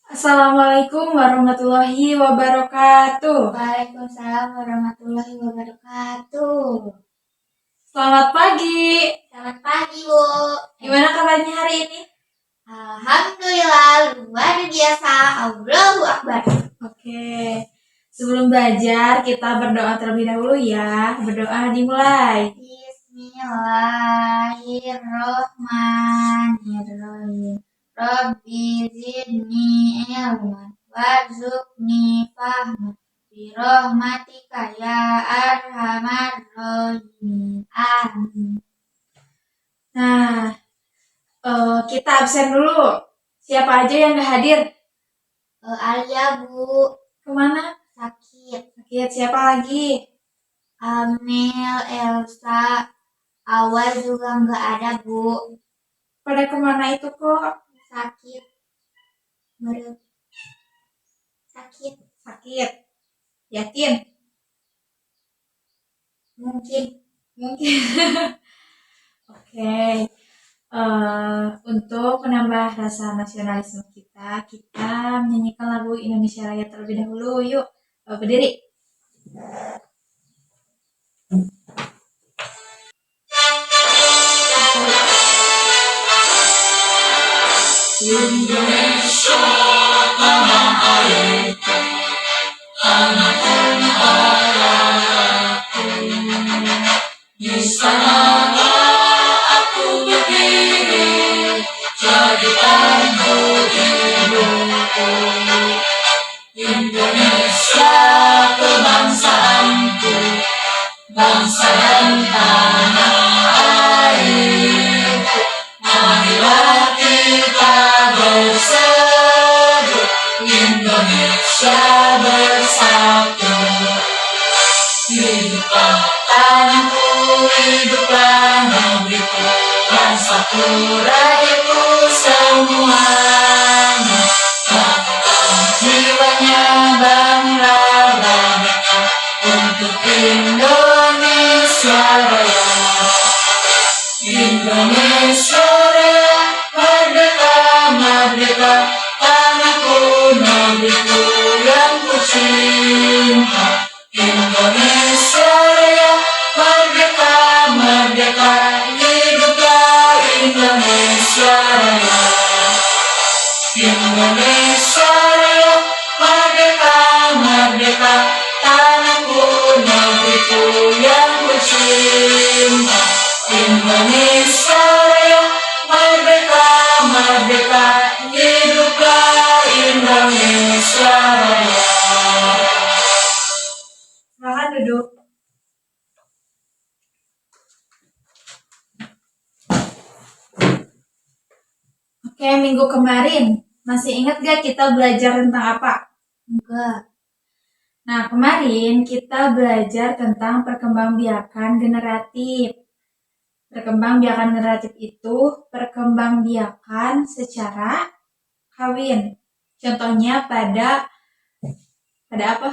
Assalamualaikum warahmatullahi wabarakatuh. Waalaikumsalam warahmatullahi wabarakatuh. Selamat pagi. Selamat pagi, Bu. Gimana kabarnya hari ini? Alhamdulillah, luar biasa. Allahu Akbar. Oke. Sebelum belajar, kita berdoa terlebih dahulu ya. Berdoa dimulai. Bismillahirrahmanirrahim. Rabbi zidni ilman warzuqni fahman birahmatika ya arhamar rahimin. Amin. Nah, kita absen dulu. Siapa aja yang gak hadir? Alia, Bu. Kemana? Sakit. Siapa lagi? Amel, Elsa, Awal juga nggak ada, Bu. Pada kemana itu kok? Sakit. Sakit. Yakin? Mungkin. Oke. Untuk menambah rasa nasionalisme kita menyanyikan lagu Indonesia Raya terlebih dahulu. Yuk, berdiri. Indonesia tanah airku, tanah tenggaraku. Di sanalah aku berdiri, jadi tangguh hidupku. Indonesia kebangsaanku, bangsa dan tanah airku. Marilah kita berseru, Indonesia bersatu. Hiduplah tanahku, hiduplah negeriku, yang satu rakyatku semuanya. Bangkitlah jiwanya bangga mereka untuk Indonesia Raya. Indonesia Raya, merdeka, merdeka, tanahku, negeriku yang ku cinta. Indonesia Raya, merdeka, merdeka, hiduplah Indonesia Raya. Indonesia Raya, merdeka, merdeka, tanahku, negeriku yang ku cinta. Indonesia Raya, merdeka, merdeka, hiduplah Indonesia Raya. Silakan duduk. Oke, minggu kemarin masih ingat gak kita belajar tentang apa? Enggak. Nah, kemarin kita belajar tentang perkembangbiakan generatif. Perkembangbiakan generatif itu perkembangbiakan secara kawin. Contohnya pada apa?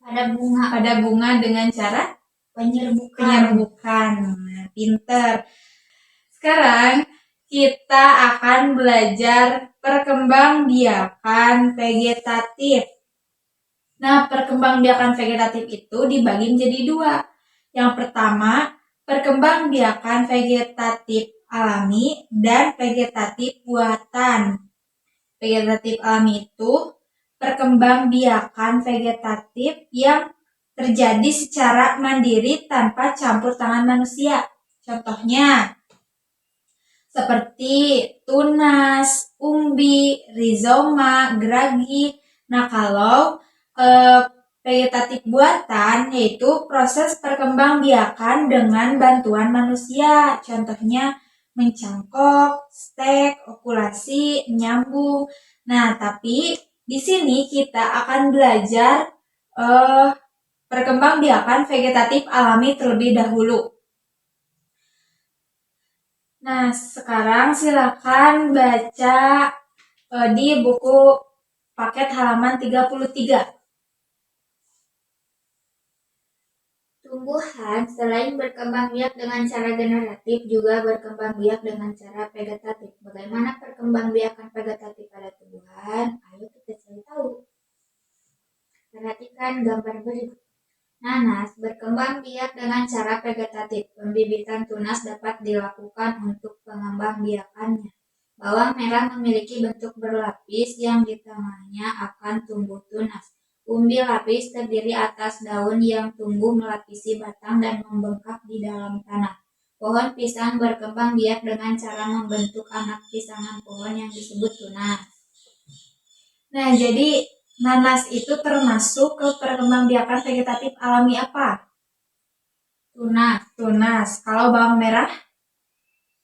Pada bunga dengan cara penyerbukan. Nah, pinter. Sekarang kita akan belajar perkembangbiakan vegetatif. Nah, perkembangbiakan vegetatif itu dibagi menjadi dua. Yang pertama, perkembangbiakan vegetatif alami dan vegetatif buatan. Vegetatif alami itu perkembangbiakan vegetatif yang terjadi secara mandiri tanpa campur tangan manusia. Contohnya, seperti tunas, umbi, rizoma, geragi. Nah, kalau vegetatif buatan yaitu proses perkembangbiakan dengan bantuan manusia. Contohnya mencangkok, stek, okulasi, menyambung. Nah, tapi di sini kita akan belajar perkembangbiakan vegetatif alami terlebih dahulu. Nah, sekarang silakan baca di buku paket halaman 33. Tumbuhan selain berkembang biak dengan cara generatif juga berkembang biak dengan cara vegetatif. Bagaimana perkembangbiakan vegetatif pada tumbuhan? Ayo kita cari tahu. Perhatikan gambar berikut. Nanas berkembang biak dengan cara vegetatif. Pembibitan tunas dapat dilakukan untuk pengembangbiakannya. Bawang merah memiliki bentuk berlapis yang di tengahnya akan tumbuh tunas. Umbi lapis terdiri atas daun yang tumbuh melapisi batang dan membengkak di dalam tanah. Pohon pisang berkembang biak dengan cara membentuk anak pisangan pohon yang disebut tunas. Nah, jadi nanas itu termasuk ke perkembangbiakan vegetatif alami apa? Tunas. Kalau bawang merah?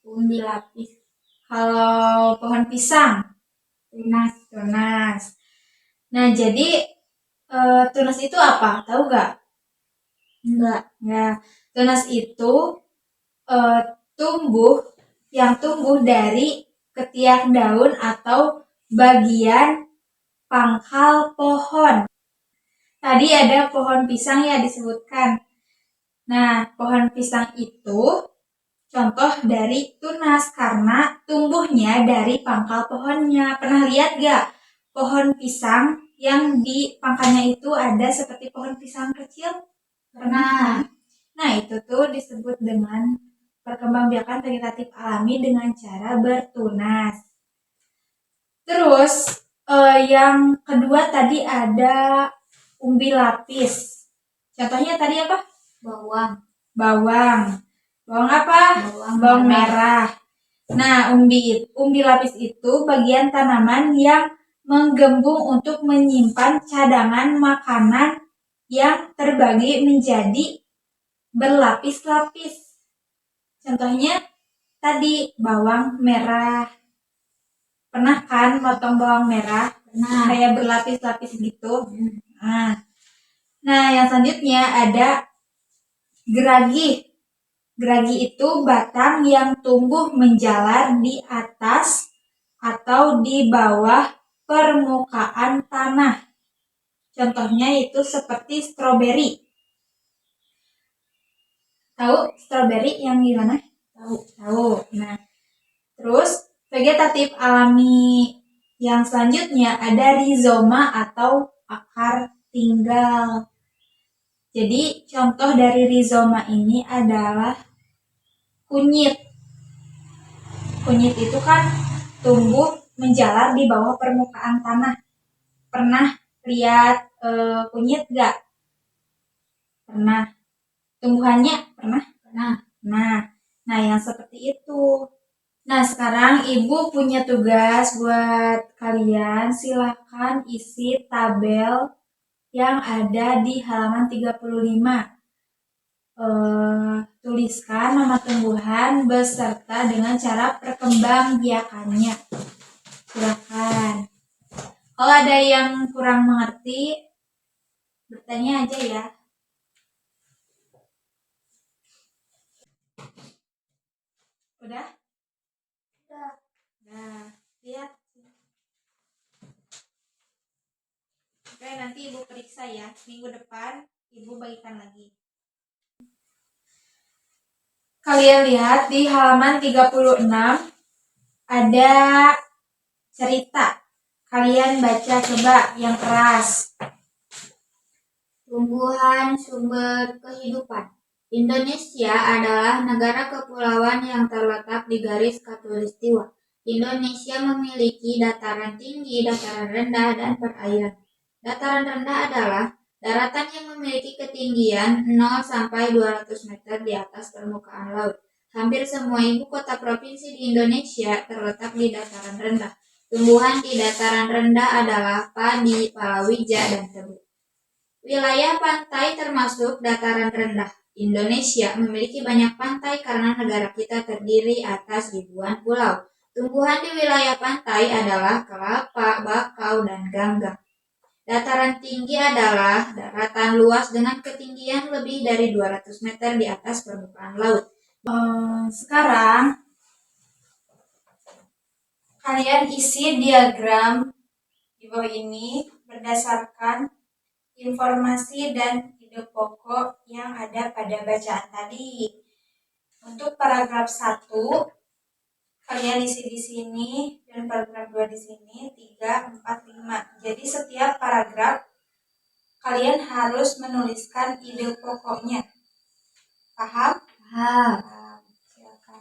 Umbi lapis. Kalau pohon pisang? Tunas. Nah, jadi tunas itu apa? Tahu gak? Enggak. Nah, tunas itu tumbuh dari ketiak daun atau bagian pangkal pohon. Tadi ada pohon pisang ya disebutkan. Nah, pohon pisang itu contoh dari tunas karena tumbuhnya dari pangkal pohonnya. Pernah lihat gak pohon pisang yang di pangkalnya itu ada seperti pohon pisang kecil? Pernah. Nah, itu tuh disebut dengan perkembangbiakan vegetatif alami dengan cara bertunas. Terus yang kedua tadi ada umbi lapis. Contohnya tadi apa? Bawang apa? Bawang merah. Nah, umbi lapis itu bagian tanaman yang menggembung untuk menyimpan cadangan makanan yang terbagi menjadi berlapis-lapis. Contohnya tadi bawang merah. Pernah kan motong bawang merah? Pernah. Kayak berlapis-lapis gitu. Nah, yang selanjutnya ada geragi. Geragi itu batang yang tumbuh menjalar di atas atau di bawah permukaan tanah. Contohnya itu seperti stroberi. Tahu stroberi yang gimana? Tahu. Nah, terus vegetatif alami yang selanjutnya ada rizoma atau akar tinggal. Jadi contoh dari rizoma ini adalah kunyit. Kunyit itu kan tumbuh menjalar di bawah permukaan tanah. Pernah lihat kunyit gak? Pernah. Tumbuhannya pernah? Nah, yang seperti itu. Nah, sekarang Ibu punya tugas buat kalian. Silakan isi tabel yang ada di halaman 35. Tuliskan nama tumbuhan beserta dengan cara perkembangbiakannya. Silakan. Kalau ada yang kurang mengerti, bertanya aja ya. Udah? Nah, lihat. Oke, nanti Ibu periksa ya. Minggu depan Ibu bagikan lagi. Kalian lihat di halaman 36 ada cerita. Kalian baca coba yang keras. Tumbuhan sumber kehidupan. Indonesia adalah negara kepulauan yang terletak di garis khatulistiwa. Indonesia memiliki dataran tinggi, dataran rendah, dan perairan. Dataran rendah adalah daratan yang memiliki ketinggian 0 sampai 200 meter di atas permukaan laut. Hampir semua ibu kota provinsi di Indonesia terletak di dataran rendah. Tumbuhan di dataran rendah adalah padi, palawija, dan tebu. Wilayah pantai termasuk dataran rendah. Indonesia memiliki banyak pantai karena negara kita terdiri atas ribuan pulau. Tumbuhan di wilayah pantai adalah kelapa, bakau, dan ganggang. Dataran tinggi adalah daratan luas dengan ketinggian lebih dari 200 meter di atas permukaan laut. Sekarang kalian isi diagram di bawah ini berdasarkan informasi dan ide pokok yang ada pada bacaan tadi. Untuk paragraf 1, kalian isi di sini, dan paragraf 2 di sini, 3, 4, 5. Jadi setiap paragraf kalian harus menuliskan ide pokoknya. Paham? Paham. Silakan.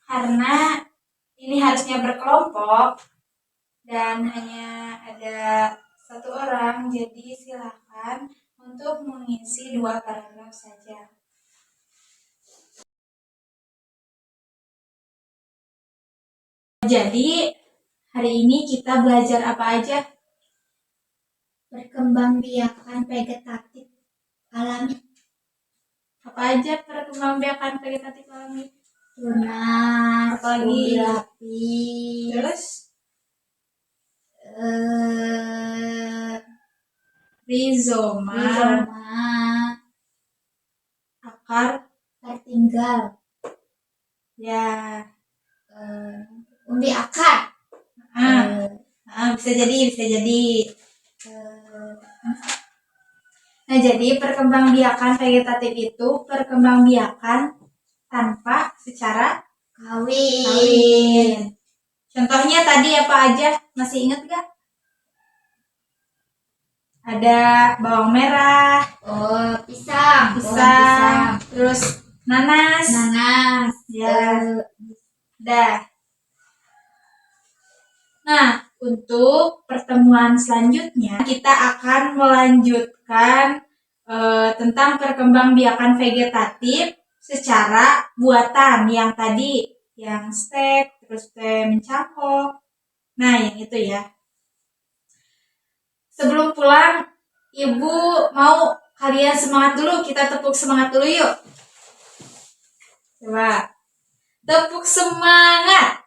Karena ini harusnya berkelompok dan hanya ada 1 orang, jadi silakan untuk mengisi 2 paragraf saja. Jadi hari ini kita belajar apa aja? Perkembangbiakan vegetatif alami. Apa aja perkembangbiakan vegetatif alami? Tunas, Apalagi? umbi lapis, Terus rizoma, rizoma, akar tertinggal, ya. umbi akar. Bisa jadi. Nah, jadi perkembangbiakan vegetatif itu perkembangbiakan tanpa secara kawin. Contohnya tadi apa aja? Masih ingat gak? Ada bawang merah, Pisang, terus nanas, ya. Dah. Nah, untuk pertemuan selanjutnya kita akan melanjutkan tentang perkembangbiakan vegetatif secara buatan yang tadi, yang stek, terus mencangkok. Nah, yang itu ya. Sebelum pulang, Ibu mau kalian semangat dulu, kita tepuk semangat dulu yuk. Coba. Tepuk semangat.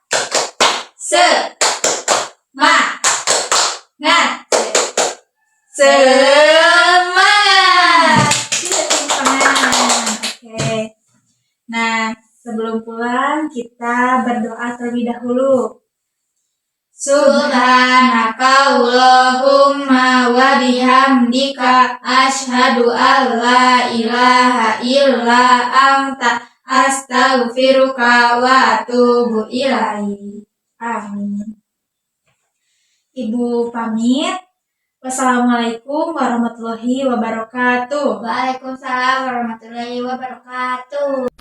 Semangat. Oke. Nah, sebelum pulang kita berdoa terlebih dahulu. Subhanakallahumma wa bihamdika asyhadu an la ilaha illa anta astaghfiruka wa atubu ilaik. Amin. Ibu pamit. Wassalamualaikum warahmatullahi wabarakatuh. Waalaikumsalam warahmatullahi wabarakatuh.